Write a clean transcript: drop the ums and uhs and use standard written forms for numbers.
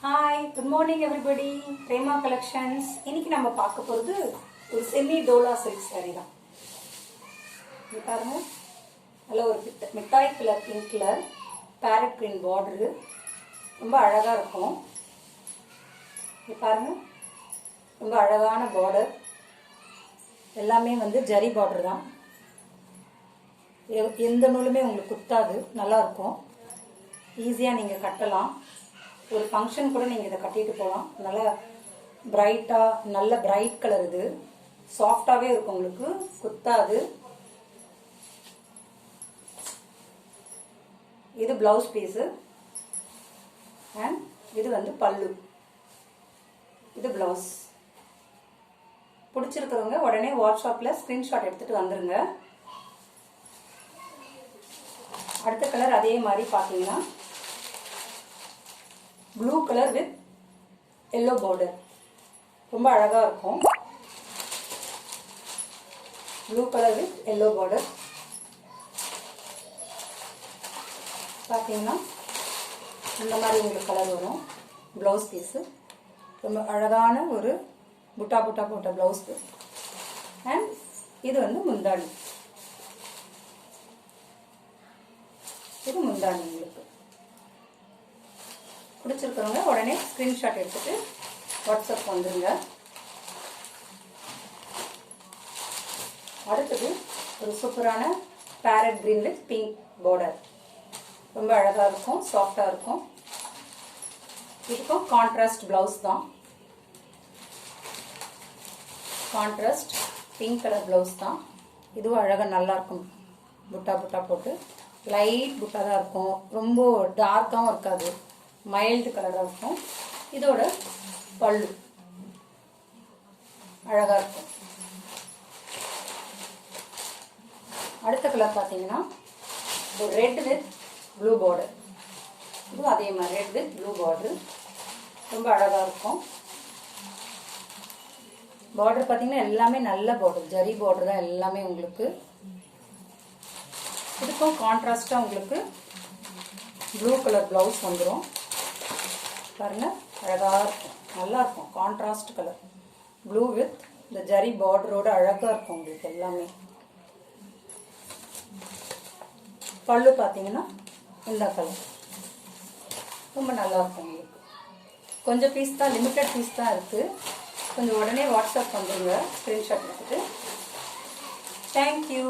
Hi, good morning everybody. Prema collections. இன்னைக்கு நம்ம பார்க்க போகிறது ஒரு செமி டோலா சில்க் சாரி தான். இது பாருங்க, நல்ல ஒரு மிட்டாய் colour pink colour farad green border, ரொம்ப அழகாக இருக்கும். இது பாருங்க, ரொம்ப அழகான பார்டர், எல்லாமே வந்து ஜரி பார்டர் தான். எந்த நூலுமே உங்களுக்கு குத்தாது, நல்லா இருக்கும். ஈஸியாக நீங்கள் கட்டலாம். ஒரு ஃபங்க்ஷன் கூட நீங்கள் இதை கட்டிட்டு போகலாம். நல்லா பிரைட்டாக, நல்ல பிரைட் கலர். இது சாஃப்டாகவே இருக்கும், உங்களுக்கு குத்தாது. இது பிளவுஸ் பீஸு அண்ட் இது வந்து பல்லு. இது பிளவுஸ். பிடிச்சிருக்கிறவங்க உடனே வாட்ஸ்அப்பில் ஸ்க்ரீன்ஷாட் எடுத்துகிட்டு வந்துடுங்க. அடுத்த கலர் அதே மாதிரி பார்த்தீங்கன்னா blue colour with yellow border, ரொம்ப அழகாக இருக்கும். Blue colour with yellow border பார்த்தீங்கன்னா இந்த மாதிரி உங்களுக்கு கலர் வரும். ப்ளவுஸ் பீஸு ரொம்ப அழகான ஒரு புட்டா புட்டா போட்ட ப்ளவுஸ் பீஸ். அண்ட் இது வந்து முந்தாணி. இது முந்தாணி. உங்களுக்கு பிடிச்சிருக்கிறவங்க உடனே ஸ்க்ரீன்ஷாட் எடுத்துட்டு வாட்ஸ்அப் வந்துருங்க. அடுத்தது ஒரு சூப்பரான farad green with pink border, ரொம்ப அழகாக இருக்கும், சாஃப்டாக இருக்கும். இதுக்கும் கான்ட்ராஸ்ட் பிளவுஸ் தான். கான்ட்ராஸ்ட் பிங்க் கலர் பிளவுஸ் தான். இதுவும் அழகாக நல்லா இருக்கும். புட்டா புட்டா போட்டு லைட் புட்டா தான் இருக்கும், ரொம்ப டார்க்காகவும் இருக்காது, மைல்டு கலராக இருக்கும். இதோட பல்லு அழகாக இருக்கும். அடுத்த கலர் பார்த்தீங்கன்னா ஒரு ரெட் வித் ப்ளூ பார்டர். இதுவும் அதே மாதிரி ரெட் வித் ப்ளூ பார்டர், ரொம்ப அழகாக இருக்கும். பார்டர் பார்த்தீங்கன்னா எல்லாமே நல்ல பார்டர், ஜரி பார்டர் தான் எல்லாமே உங்களுக்கு. இதுக்கும் கான்ட்ராஸ்டாக உங்களுக்கு ப்ளூ கலர் ப்ளவுஸ் வந்துடும். பாருங்க, அழகாக இருக்கும், நல்லா இருக்கும். கான்ட்ராஸ்ட் கலர் ப்ளூ வித் இந்த ஜரி பார்டரோட அழகாக இருக்கும் உங்களுக்கு எல்லாமே. பல்லு பார்த்தீங்கன்னா இந்த கலர், ரொம்ப நல்லா இருக்கும் உங்களுக்கு. கொஞ்சம் பீஸ் தான், லிமிட்டட் பீஸ் தான் இருக்குது. கொஞ்சம் உடனே வாட்ஸ்அப் பண்ணுங்க ஸ்க்ரீன்ஷாட் எடுத்துட்டு. தேங்க்யூ.